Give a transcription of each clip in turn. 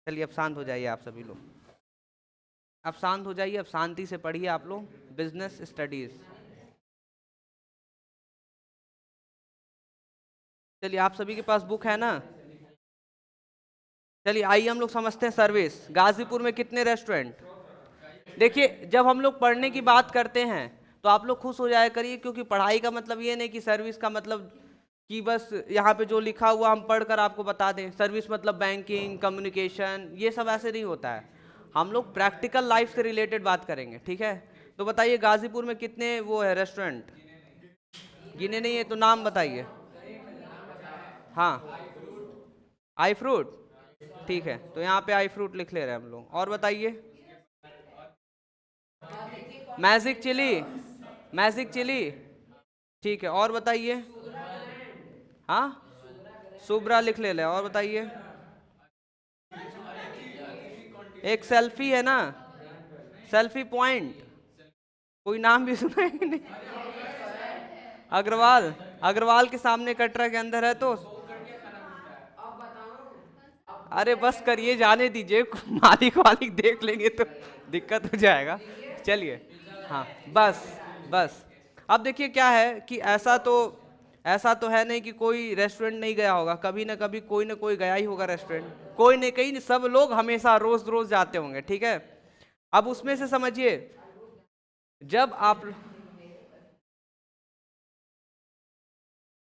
चलिए अब शांत हो जाइए आप सभी लोग, अब शांत हो जाइए, अब शांति से पढ़िए आप लोग बिजनेस स्टडीज। चलिए आप सभी के पास बुक है ना? चलिए आइए हम लोग समझते हैं सर्विस। गाजीपुर में कितने रेस्टोरेंट? देखिए जब हम लोग पढ़ने की बात करते हैं तो आप लोग खुश हो जाया करिए, क्योंकि पढ़ाई का मतलब ये नहीं कि सर्विस का मतलब कि बस यहाँ पे जो लिखा हुआ हम पढ़कर आपको बता दें। सर्विस मतलब बैंकिंग, कम्युनिकेशन, ये सब ऐसे नहीं होता है। हम लोग प्रैक्टिकल लाइफ से रिलेटेड बात करेंगे, ठीक है? तो बताइए गाजीपुर में कितने वो है रेस्टोरेंट? गिने नहीं है तो नाम बताइए। हाँ, आई फ्रूट, ठीक है, तो यहाँ पे आई फ्रूट लिख ले रहे हैं हम लोग। और बताइए। मैजिक चिली, मैजिक चिली, ठीक है। और बताइए। हाँ, सुब्रा लिख ले और बताइए। एक सेल्फी है ना, सेल्फी पॉइंट, कोई नाम भी सुना है कि नहीं? अग्रवाल, अग्रवाल के सामने कटरा के अंदर है तो। अरे बस करिए, जाने दीजिए, मालिक वालिक देख लेंगे तो दिक्कत हो जाएगा। चलिए, हाँ, बस बस। अब देखिए क्या है कि ऐसा तो है नहीं कि कोई रेस्टोरेंट नहीं गया होगा, कभी ना कोई गया ही होगा रेस्टोरेंट, कोई नहीं कहीं नहीं, सब लोग हमेशा रोज रोज जाते होंगे, ठीक है? अब उसमें से समझिए, जब आप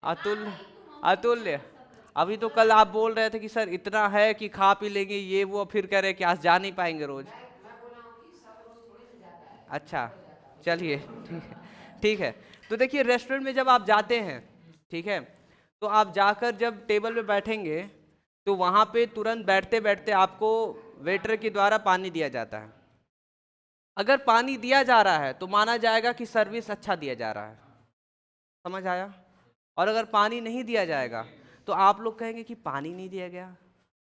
अतुल्य, अतुल्य, अभी तो कल आप बोल रहे थे कि सर इतना है कि खा पी लेंगे ये वो, फिर कह रहे कि आज जा नहीं पाएंगे रोज। अच्छा, चलिए, ठीक है, ठीक है। तो देखिए रेस्टोरेंट में जब आप जाते हैं, ठीक है, तो आप जाकर जब टेबल पे बैठेंगे तो वहां पे तुरंत बैठते बैठते आपको वेटर के द्वारा पानी दिया जाता है। अगर पानी दिया जा रहा है तो माना जाएगा कि सर्विस अच्छा दिया जा रहा है, समझ आया? और अगर पानी नहीं दिया जाएगा तो आप लोग कहेंगे कि पानी नहीं दिया गया।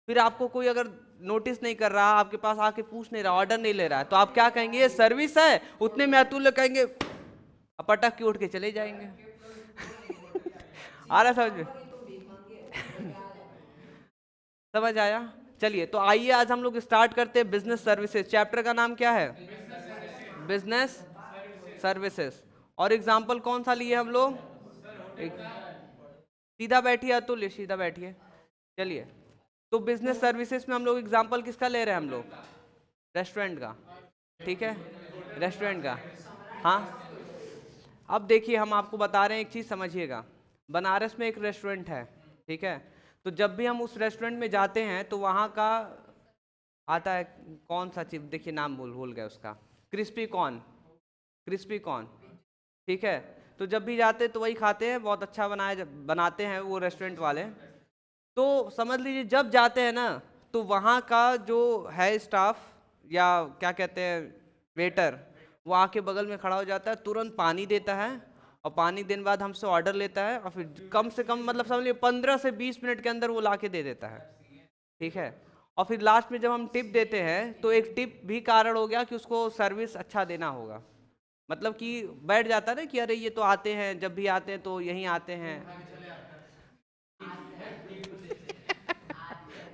फिर आपको कोई अगर नोटिस नहीं कर रहा, आपके पास आके पूछ नहीं रहा, ऑर्डर नहीं ले रहा है, तो आप क्या कहेंगे? ये सर्विस है। उतने में अतुल्य कहेंगे, पटक के उठ के चले जाएंगे। आ रहा समझ में? समझ आया? चलिए तो आइए आज हम लोग स्टार्ट करते हैं बिजनेस सर्विसेज। चैप्टर का नाम क्या है? Business services. और एग्जाम्पल कौन सा लिए हम लोग? एक, सीधा बैठिए अतुल्य, सीधा बैठिए। चलिए, तो बिजनेस सर्विसेज में हम लोग एग्जाम्पल किसका ले रहे हैं हम लोग? रेस्टोरेंट का, ठीक है, रेस्टोरेंट का। हाँ, अब देखिए हम आपको बता रहे हैं, एक चीज़ समझिएगा। बनारस में एक रेस्टोरेंट है, ठीक है, तो जब भी हम उस रेस्टोरेंट में जाते हैं तो वहाँ का आता है, कौन सा चीज़, देखिए नाम भूल भूल गया उसका, क्रिस्पी कॉर्न, क्रिस्पी कॉर्न, ठीक है। तो जब भी जाते हैं तो वही खाते हैं, बहुत अच्छा बनाते हैं वो रेस्टोरेंट वाले। तो समझ लीजिए जब जाते हैं ना, तो वहाँ का जो है स्टाफ, या क्या कहते हैं, वेटर, वो आके बगल में खड़ा हो जाता है, तुरंत पानी देता है, और पानी देने बाद हमसे ऑर्डर लेता है, और फिर कम से कम मतलब समझ लीजिए 15 से 20 मिनट के अंदर वो ला के दे देता है, ठीक है। और फिर लास्ट में जब हम टिप देते हैं तो एक टिप भी कारण हो गया कि उसको सर्विस अच्छा देना होगा। मतलब कि बैठ जाता है ना कि अरे ये तो आते हैं, जब भी आते हैं तो यहीं आते हैं।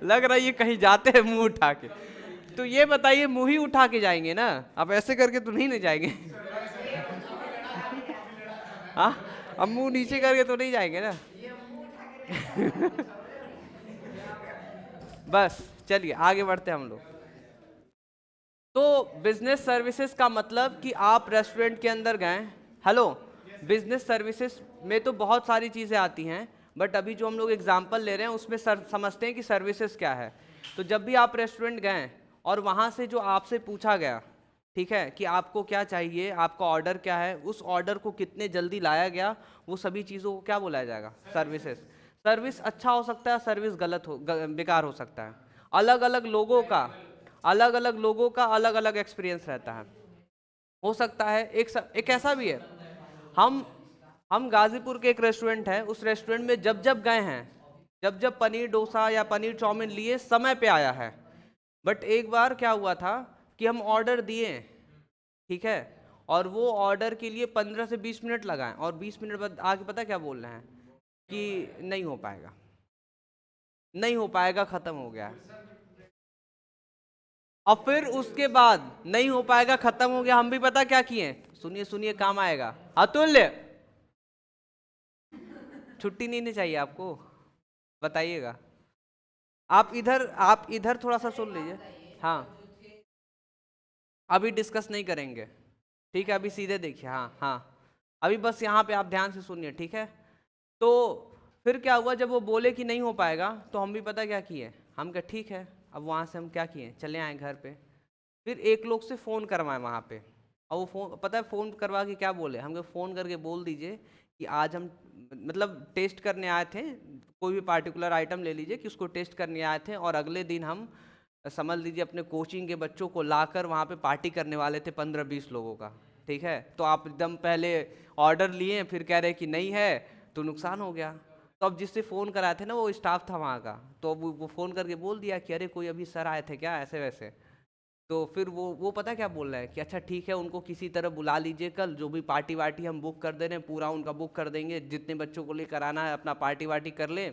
लग रहा है ये कहीं जाते हैं मुंह उठा के। तो ये बताइए, मुंह ही उठा के जाएंगे ना? अब ऐसे करके तो नहीं ना जाएंगे। हाँ, अब मुंह नीचे करके तो नहीं जाएंगे ना। बस, चलिए आगे बढ़ते हैं हम लोग। तो बिजनेस सर्विसेज का मतलब कि आप रेस्टोरेंट के अंदर गए। हेलो, बिजनेस सर्विसेज में तो बहुत सारी चीज़ें आती हैं, बट अभी जो हम लोग एग्जांपल ले रहे हैं उसमें समझते हैं कि सर्विसेज क्या है। तो जब भी आप रेस्टोरेंट गए और वहाँ से जो आपसे पूछा गया, ठीक है, कि आपको क्या चाहिए, आपका ऑर्डर क्या है, उस ऑर्डर को कितने जल्दी लाया गया, वो सभी चीज़ों को क्या बोला जाएगा? सर्विसेज। सर्विस अच्छा हो सकता है, सर्विस गलत हो, बेकार हो सकता है। अलग अलग लोगों का, अलग अलग लोगों का अलग अलग एक्सपीरियंस रहता है। हो सकता है एक ऐसा भी है, हम हम गाजीपुर के एक रेस्टोरेंट है, उस रेस्टोरेंट में जब जब गए हैं, जब जब पनीर डोसा या पनीर चाउमीन लिए, समय पे आया है। बट एक बार क्या हुआ था कि हम ऑर्डर दिए, ठीक है, और वो ऑर्डर के लिए 15 से 20 मिनट लगाए, और 20 मिनट बाद आके पता क्या बोल रहे हैं कि नहीं हो पाएगा, नहीं हो पाएगा, खत्म हो गया है। और फिर उसके बाद नहीं हो पाएगा, खत्म हो गया, हम भी पता क्या किए, सुनिए सुनिए काम आएगा। अतुल्य, छुट्टी नहीं चाहिए आपको, बताइएगा। आप इधर थोड़ा सा सुन लीजिए। हाँ, अभी डिस्कस नहीं करेंगे, ठीक है, अभी सीधे देखिए। हाँ हाँ, अभी बस यहाँ पे आप ध्यान से सुनिए, ठीक है। तो फिर क्या हुआ, जब वो बोले कि नहीं हो पाएगा, तो हम भी पता क्या किए, हम कहा ठीक है। अब वहाँ से हम क्या किए, चले आए घर पे। फिर एक लोग से फ़ोन करवाए वहाँ पे, और वो फ़ोन पता है फ़ोन करवा के क्या बोले, हमको फ़ोन करके बोल दीजिए कि आज हम मतलब टेस्ट करने आए थे, कोई भी पार्टिकुलर आइटम ले लीजिए कि उसको टेस्ट करने आए थे, और अगले दिन हम समझ लीजिए अपने कोचिंग के बच्चों को लाकर वहाँ पे पार्टी करने वाले थे 15-20 लोगों का, ठीक है। तो आप एकदम पहले ऑर्डर लिए, फिर कह रहे कि नहीं है, तो नुकसान हो गया। तो अब जिससे फ़ोन कराए थे ना, वो स्टाफ था वहाँ का, तो अब वो फ़ोन करके बोल दिया कि अरे कोई अभी सर आए थे क्या, ऐसे वैसे। तो फिर वो पता क्या बोल रहा है कि अच्छा ठीक है, उनको किसी तरह बुला लीजिए, कल जो भी पार्टी वार्टी हम बुक कर दे रहे हैं पूरा उनका बुक कर देंगे, जितने बच्चों को लेकर आना है अपना पार्टी वार्टी कर ले,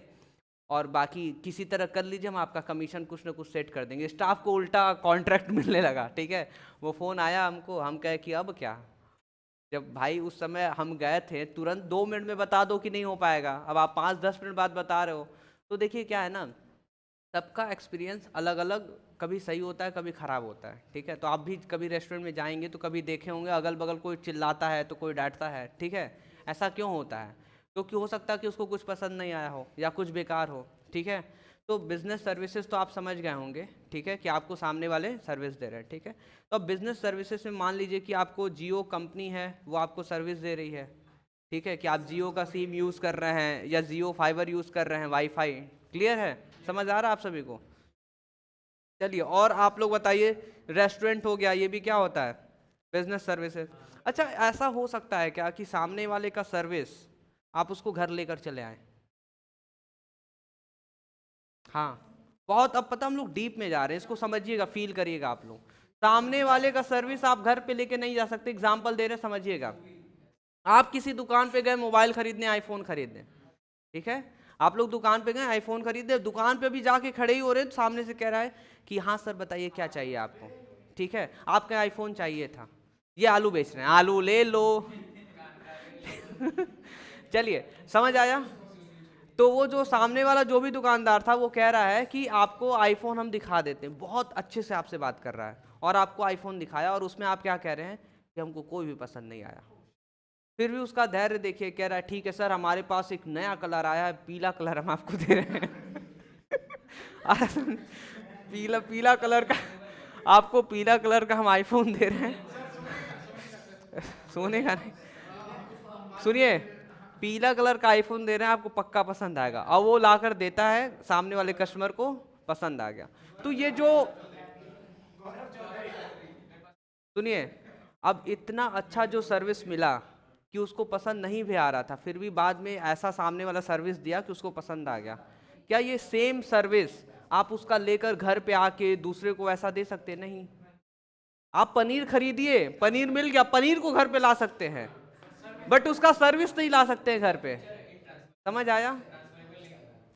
और बाकी किसी तरह कर लीजिए, हम आपका कमीशन कुछ ना कुछ सेट कर देंगे। स्टाफ को उल्टा कॉन्ट्रैक्ट मिलने लगा, ठीक है। वो फ़ोन आया हमको, हम कहे कि अब क्या, जब भाई उस समय हम गए थे, तुरंत 2 मिनट में बता दो कि नहीं हो पाएगा, अब आप 5-10 मिनट बाद बता रहे हो। तो देखिए क्या है ना, सबका एक्सपीरियंस अलग अलग, कभी सही होता है कभी ख़राब होता है, ठीक है। तो आप भी कभी रेस्टोरेंट में जाएंगे तो कभी देखे होंगे अगल बगल कोई चिल्लाता है तो कोई डांटता है, ठीक है। ऐसा क्यों होता है, क्योंकि हो सकता है कि उसको कुछ पसंद नहीं आया हो या कुछ बेकार हो, ठीक है। तो बिजनेस सर्विसेज तो आप समझ गए होंगे, ठीक है, कि आपको सामने वाले सर्विस दे रहे हैं, ठीक है। तो अब बिजनेस सर्विसेज में मान लीजिए कि आपको जियो कंपनी है, वो आपको सर्विस दे रही है, ठीक है, कि आप जियो का सिम यूज़ कर रहे हैं या जियो फाइबर यूज़ कर रहे हैं, वाईफाई। क्लियर है, समझ आ रहा है आप सभी को। चलिए, और आप लोग बताइए, रेस्टोरेंट हो गया, ये भी क्या होता है, बिजनेस सर्विसेज। अच्छा, ऐसा हो सकता है क्या कि सामने वाले का सर्विस आप उसको घर लेकर चले आए। हाँ, बहुत, अब पता हम लोग डीप में जा रहे हैं, इसको समझिएगा, फील करिएगा आप लोग। सामने वाले का सर्विस आप घर पे लेके नहीं जा सकते। एग्जाम्पल दे रहे हैं, समझिएगा। आप किसी दुकान पे गए मोबाइल खरीदने, आईफोन खरीदने, ठीक है। आप लोग दुकान पे गए आईफोन खरीदने, दुकान पे भी जाके खड़े ही हो रहे, तो सामने से कह रहा है कि हाँ सर बताइए क्या चाहिए आपको, ठीक है, आपका आईफोन चाहिए था, ये आलू बेच रहे हैं, आलू ले लो। चलिए, समझ आया। तो वो जो सामने वाला जो भी दुकानदार था, वो कह रहा है कि आपको आईफोन हम दिखा देते हैं, बहुत अच्छे से आपसे बात कर रहा है, और आपको आईफोन दिखाया, और उसमें आप क्या कह रहे हैं कि हमको कोई भी पसंद नहीं आया। फिर भी उसका धैर्य देखिए, कह रहा है ठीक है सर, हमारे पास एक नया कलर आया है, पीला कलर हम आपको दे रहे हैं। पीला पीला कलर का, आपको पीला कलर का हम आईफोन दे रहे हैं। सोने का नहीं, सुनिए, पीला कलर का आईफोन दे रहे हैं आपको, पक्का पसंद आएगा, और वो लाकर देता है सामने वाले कस्टमर को, पसंद आ गया। तो ये जो, सुनिए, अब इतना अच्छा जो सर्विस मिला कि उसको पसंद नहीं भी आ रहा था, फिर भी बाद में ऐसा सामने वाला सर्विस दिया कि उसको पसंद आ गया। क्या ये सेम सर्विस आप उसका लेकर घर पे आके दूसरे को ऐसा दे सकते? नहीं। आप पनीर खरीदिए, पनीर मिल गया, पनीर को घर पे ला सकते हैं, बट उसका सर्विस नहीं ला सकते हैं घर पे। समझ आया?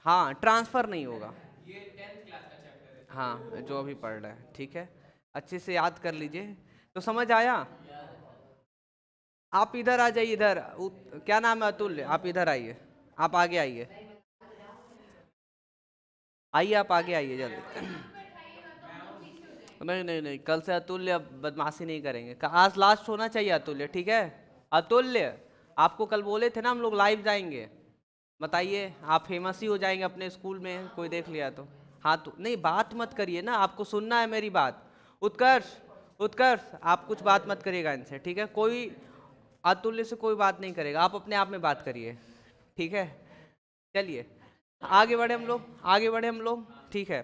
हाँ, ट्रांसफर नहीं होगा। हाँ, जो अभी पढ़ रहा है, ठीक है, अच्छे से याद कर लीजिए। तो समझ आया। आप इधर आ जाइए, इधर क्या नाम है, अतुल्य, आप इधर आइए, आप आगे आइए, आइए आप आगे आइए जल्दी। नहीं नहीं नहीं, कल से अतुल्य अब बदमाशी नहीं करेंगे, आज लास्ट होना चाहिए अतुल्य, ठीक है। अतुल्य, आपको कल बोले थे ना हम लोग लाइव जाएंगे, बताइए, आप फेमस ही हो जाएंगे अपने स्कूल में, कोई देख लिया तो। हाँ, तो नहीं, बात मत करिए ना, आपको सुनना है मेरी बात। उत्कर्ष, उत्कर्ष, आप कुछ बात मत करिएगा इनसे, ठीक है, कोई अतुल्य से कोई बात नहीं करेगा, आप अपने आप में बात करिए, ठीक है। चलिए, आगे बढ़े हम लोग, आगे बढ़े हम लोग, ठीक है।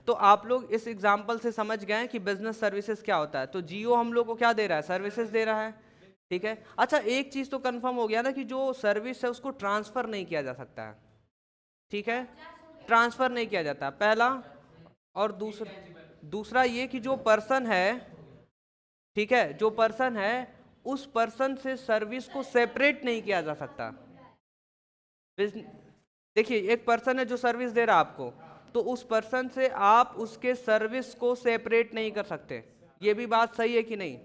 तो आप लोग इस एग्जाम्पल से समझ गए कि बिजनेस सर्विसेज क्या होता है। तो जियो हम लोग को क्या दे रहा है, सर्विसेज दे रहा है, ठीक है। अच्छा, एक चीज तो कंफर्म हो गया ना कि जो सर्विस है उसको ट्रांसफर नहीं किया जा सकता है, ठीक है, ट्रांसफर नहीं किया जाता, पहला। और दूसरा, दूसरा ये कि जो पर्सन है, ठीक है, जो पर्सन है, उस पर्सन से सर्विस को सेपरेट नहीं किया जा सकता। देखिए, एक पर्सन है जो सर्विस दे रहा है आपको, तो उस पर्सन से आप उसके सर्विस को सेपरेट नहीं कर सकते। ये भी बात सही है कि नहीं?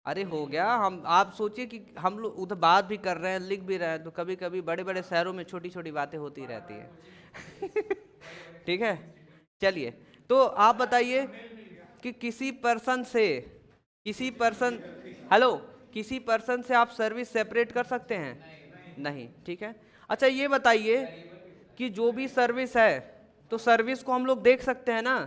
अरे हो गया। हम आप सोचिए कि हम लोग उधर बात भी कर रहे हैं, लिख भी रहे हैं, तो कभी कभी बड़े बड़े शहरों में छोटी छोटी बातें होती रहती है। ठीक है, चलिए। तो आप बताइए कि किसी पर्सन से, किसी पर्सन, हेलो, किसी पर्सन से आप सर्विस सेपरेट कर सकते हैं? नहीं, ठीक है। अच्छा ये बताइए कि जो भी सर्विस है, तो सर्विस को हम लोग देख सकते हैं ना?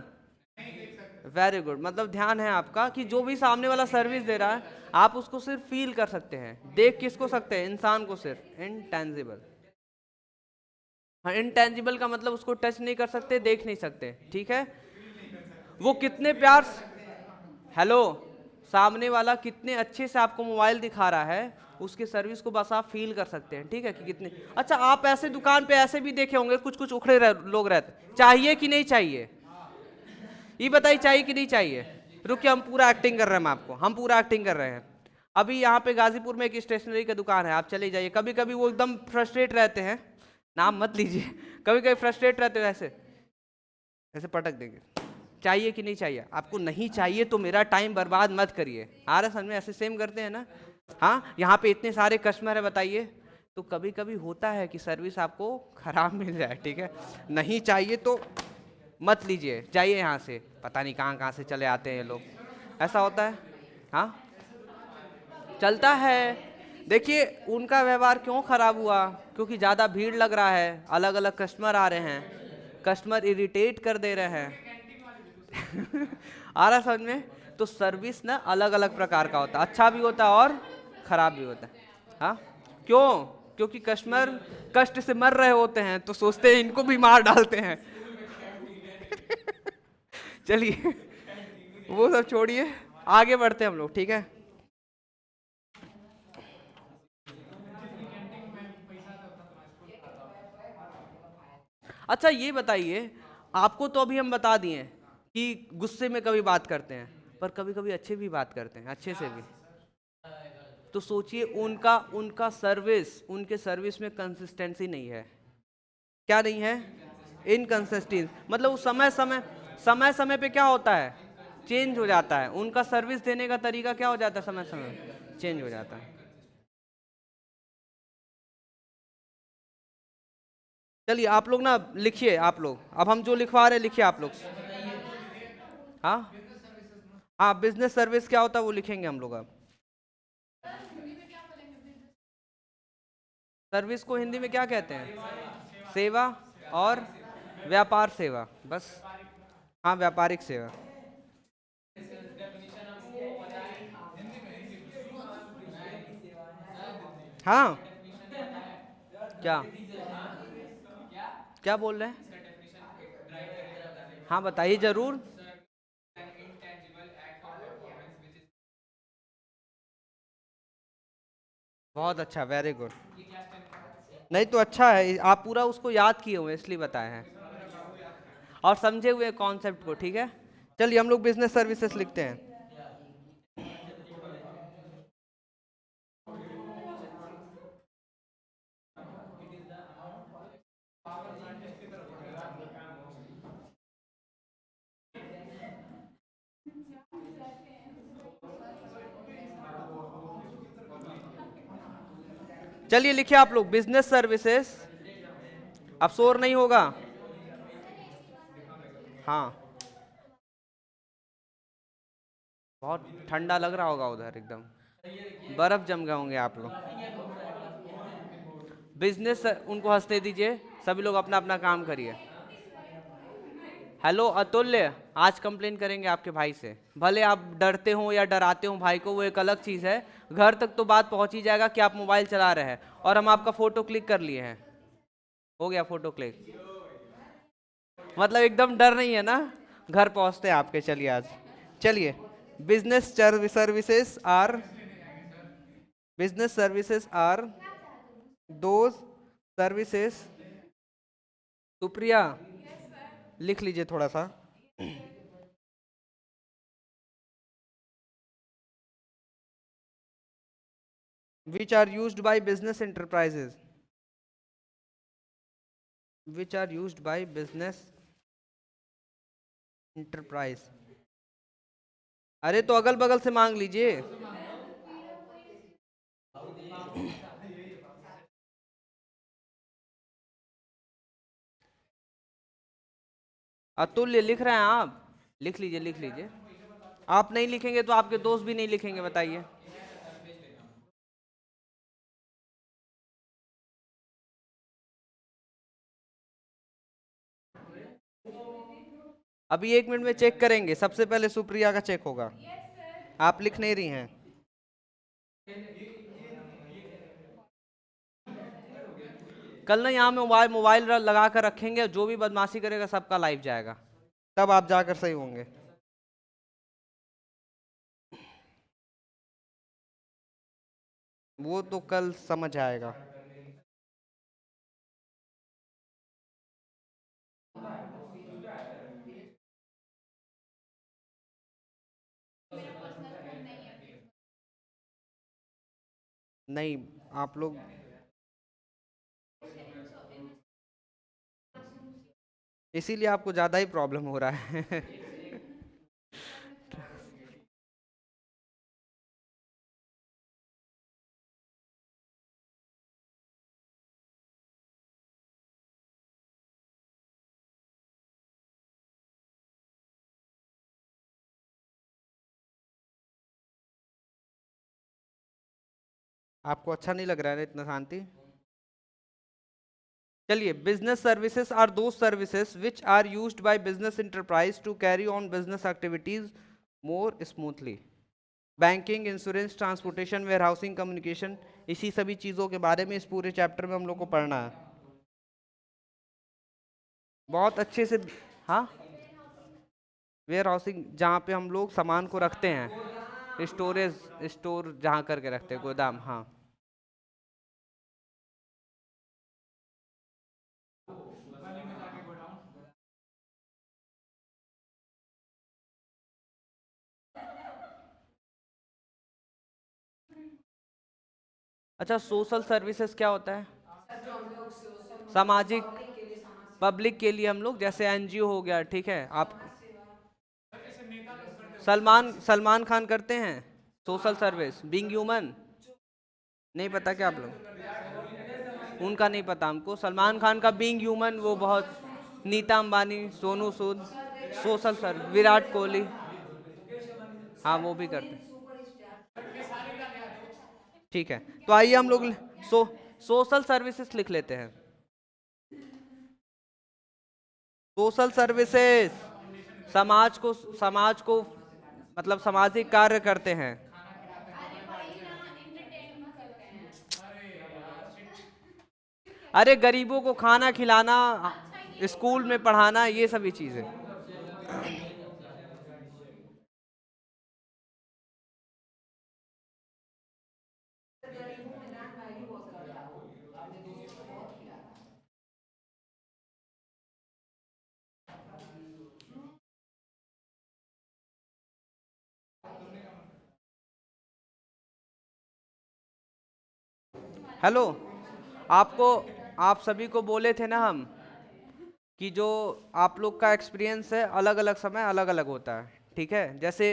वेरी गुड, मतलब ध्यान है आपका कि जो भी सामने वाला सर्विस दे रहा है, आप उसको सिर्फ फील कर सकते हैं। देख किसको सकते हैं? इंसान को सिर्फ। इनटेंजिबल, हाँ, इनटेंजिबल का मतलब उसको टच नहीं कर सकते, देख नहीं सकते, ठीक है। वो कितने प्यार, हेलो, सामने वाला कितने अच्छे से आपको मोबाइल दिखा रहा है, उसके सर्विस को बस आप फील कर सकते हैं, ठीक है, कि कितने अच्छा। आप ऐसे दुकान पे ऐसे भी देखे होंगे, कुछ कुछ उखड़े लोग रहते, चाहिए कि नहीं चाहिए? ये बताइए, चाहिए कि नहीं चाहिए? रुकिए, हम पूरा एक्टिंग कर रहे हैं, आपको हम पूरा एक्टिंग कर रहे हैं। अभी यहाँ पे गाजीपुर में एक स्टेशनरी की दुकान है, आप चले जाइए। कभी कभी वो एकदम फ्रस्ट्रेट रहते हैं, नाम मत लीजिए। कभी कभी फ्रस्ट्रेट रहते हैं, ऐसे ऐसे पटक देंगे। चाहिए कि नहीं चाहिए? आपको नहीं चाहिए तो मेरा टाइम बर्बाद मत करिए। आ रहा समझ में? ऐसे सेम करते हैं ना? हाँ, यहाँ पे इतने सारे कस्टमर है, बताइए। तो कभी कभी होता है कि सर्विस आपको खराब मिल जाए, ठीक है। नहीं चाहिए तो मत लीजिए, जाइए यहाँ से। पता नहीं कहाँ कहाँ से चले आते हैं ये लोग, ऐसा होता है। हाँ, चलता है। देखिए उनका व्यवहार क्यों खराब हुआ? क्योंकि ज़्यादा भीड़ लग रहा है, अलग अलग कस्टमर आ रहे हैं, कस्टमर इरिटेट कर दे रहे हैं। आ रहा समझ में? तो सर्विस ना अलग अलग प्रकार का होता है, अच्छा भी होता है और खराब भी होता है। हाँ, क्यों? क्योंकि कस्टमर कष्ट से मर रहे होते हैं, तो सोचते हैं इनको भी मार डालते हैं। चलिए, वो सब छोड़िए, आगे बढ़ते हैं हम लोग, ठीक है। अच्छा ये बताइए, आपको तो अभी हम बता दिए कि गुस्से में कभी बात करते हैं, पर कभी कभी अच्छे भी बात करते हैं, अच्छे से भी। तो सोचिए उनका उनका सर्विस, उनके सर्विस में कंसिस्टेंसी नहीं है। क्या नहीं है? इनकंसिस्टेंसी, मतलब उस समय समय, समय समय पे क्या होता है? चेंज हो जाता है। उनका सर्विस देने का तरीका क्या हो जाता है? समय समय चेंज हो जाता है। चलिए आप लोग ना लिखिए, आप लोग, अब हम जो लिखवा रहे हैं लिखिए आप लोग। हाँ हाँ, बिजनेस सर्विस क्या होता है वो लिखेंगे हम लोग अब। सर्विस को हिंदी में क्या कहते हैं? सेवा और व्यापार सेवा, बस। हाँ, व्यापारिक सेवा। हाँ, क्या क्या बोल रहे हैं? हाँ बताइए जरूर। बहुत अच्छा, वेरी गुड। नहीं तो अच्छा है, आप पूरा उसको याद किए हुए इसलिए बताए हैं, और समझे हुए कॉन्सेप्ट को, ठीक है। चलिए हम लोग बिजनेस सर्विसेज लिखते हैं। चलिए लिखिए आप लोग, बिजनेस सर्विसेज। अब शोर नहीं होगा। हाँ, बहुत ठंडा लग रहा होगा उधर, एकदम बर्फ जम गए होंगे आप लोग। बिजनेस, उनको हंसने दीजिए, सभी लोग अपना अपना काम करिए। हेलो अतुल्य, आज कंप्लेन करेंगे आपके भाई से। भले आप डरते हो या डराते हो भाई को, वो एक अलग चीज़ है। घर तक तो बात पहुंच ही जाएगा कि आप मोबाइल चला रहे हैं, और हम आपका फोटो क्लिक कर लिए हैं। हो गया फोटो क्लिक, मतलब एकदम डर नहीं है ना? घर पहुंचते हैं आपके। चलिए आज, चलिए। Business services are, business services are those services, Supriya लिख लीजिए थोड़ा सा। which are used by business enterprises, which are used by business enterprise। अरे तो अगल बगल से मांग लीजिए। अतुल्य लिख रहे हैं आप, लिख लीजिए लिख लीजिए। आप नहीं लिखेंगे तो आपके दोस्त भी नहीं लिखेंगे, बताइए। अभी 1 मिनट में चेक करेंगे, सबसे पहले सुप्रिया का चेक होगा। आप लिख नहीं रही हैं। कल ना यहाँ में मोबाइल मोबाइल लगा कर रखेंगे, जो भी बदमाशी करेगा सबका लाइव जाएगा, तब आप जाकर सही होंगे। वो तो कल समझ आएगा। नहीं, आप लोग इसीलिए आपको ज्यादा ही प्रॉब्लम हो रहा है। आपको अच्छा नहीं लग रहा है ना इतना शांति? चलिए, business services are those services which are used by business enterprise to carry on business activities more smoothly. Banking, insurance, transportation, warehousing, communication, इसी सभी चीज़ों के बारे में इस पूरे चैप्टर में हम लोग को पढ़ना है बहुत अच्छे से। हाँ, वेयर हाउसिंग जहाँ पे हम लोग सामान को रखते हैं, स्टोरेज, स्टोर जहाँ करके रखते हैं, गोदाम। हाँ, अच्छा, सोशल सर्विसेज क्या होता है? सामाजिक, पब्लिक के लिए हम लोग, जैसे एनजीओ हो गया, ठीक है। आप सलमान सलमान खान करते हैं सोशल सर्विस, बीइंग ह्यूमन। नहीं पता क्या आप लोग? उनका नहीं पता हमको। सलमान खान का बीइंग ह्यूमन वो बहुत, नीता अंबानी, सोनू सूद, सोशल सर्विस, विराट कोहली, हाँ वो भी करते हैं। ठीक है, तो आइए हम लोग सोशल सर्विसेज लिख लेते हैं। सोशल सर्विसेज समाज को मतलब सामाजिक कार्य करते हैं। अरे गरीबों को खाना खिलाना, स्कूल में पढ़ाना, ये सभी चीजें। हेलो, आपको, आप सभी को बोले थे ना हम कि जो आप लोग का एक्सपीरियंस है अलग अलग समय अलग अलग होता है, ठीक है। जैसे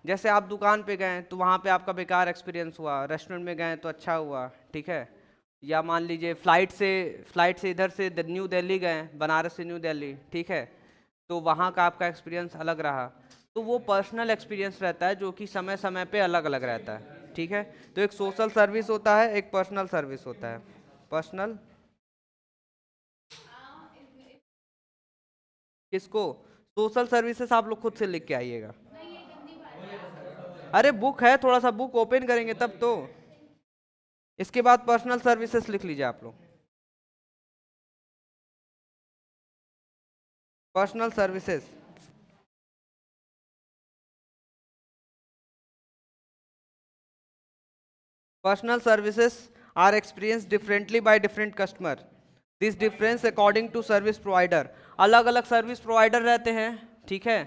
जैसे आप दुकान पे गए तो वहाँ पे आपका बेकार एक्सपीरियंस हुआ, रेस्टोरेंट में गए तो अच्छा हुआ, ठीक है। या मान लीजिए फ्लाइट से इधर से न्यू दिल्ली गए, बनारस से न्यू दिल्ली, ठीक है, तो वहाँ का आपका एक्सपीरियंस अलग रहा। तो वो पर्सनल एक्सपीरियंस रहता है जो कि समय समय पे अलग अलग रहता है, ठीक है। तो एक सोशल सर्विस होता है, एक पर्सनल सर्विस होता है। पर्सनल किसको? सोशल सर्विसेज आप लोग खुद से लिख के आइएगा। अरे बुक है, थोड़ा सा बुक ओपन करेंगे तब तो। इसके बाद पर्सनल सर्विसेज लिख लीजिए आप लोग। Personal services, personal services are experience differently by different customer, this difference according to service provider. अलग अलग सर्विस प्रोवाइडर रहते हैं, ठीक है।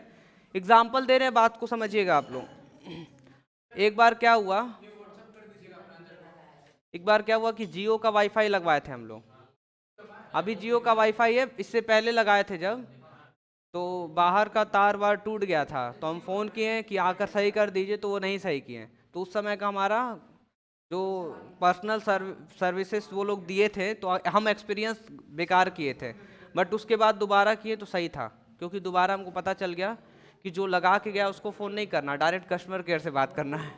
एग्जाम्पल दे रहे हैं, बात को समझिएगा आप लोग। एक बार क्या हुआ, एक बार क्या हुआ कि जियो का वाईफाई लगवाए थे हम लोग, अभी जियो का वाईफाई है, इससे पहले लगाए थे जब, तो बाहर का तार वार टूट गया था, तो हम फ़ोन किए कि आकर सही कर दीजिए, तो वो नहीं सही किए। तो उस समय का हमारा जो पर्सनल सर्विसेज वो लोग दिए थे, तो हम एक्सपीरियंस बेकार किए थे। बट उसके बाद दोबारा किए तो सही था, क्योंकि दोबारा हमको पता चल गया कि जो लगा के गया उसको फ़ोन नहीं करना, डायरेक्ट कस्टमर केयर से बात करना है।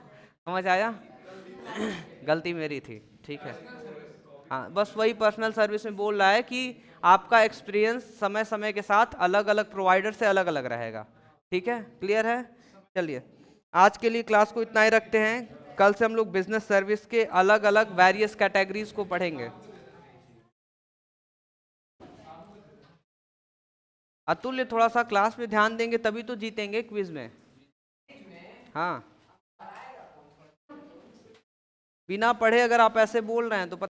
समझ आया? गलती मेरी थी, ठीक है। हाँ, बस वही पर्सनल सर्विस में बोल रहा है कि आपका एक्सपीरियंस समय समय के साथ अलग अलग प्रोवाइडर से अलग अलग रहेगा। ठीक है, क्लियर है? चलिए, आज के लिए क्लास को इतना ही रखते हैं। कल से हम लोग बिजनेस सर्विस के अलग अलग वेरियस कैटेगरीज को पढ़ेंगे। अतुल्य, थोड़ा सा क्लास में ध्यान देंगे तभी तो जीतेंगे क्विज में। हाँ, बिना पढ़े अगर आप ऐसे बोल रहे हैं तो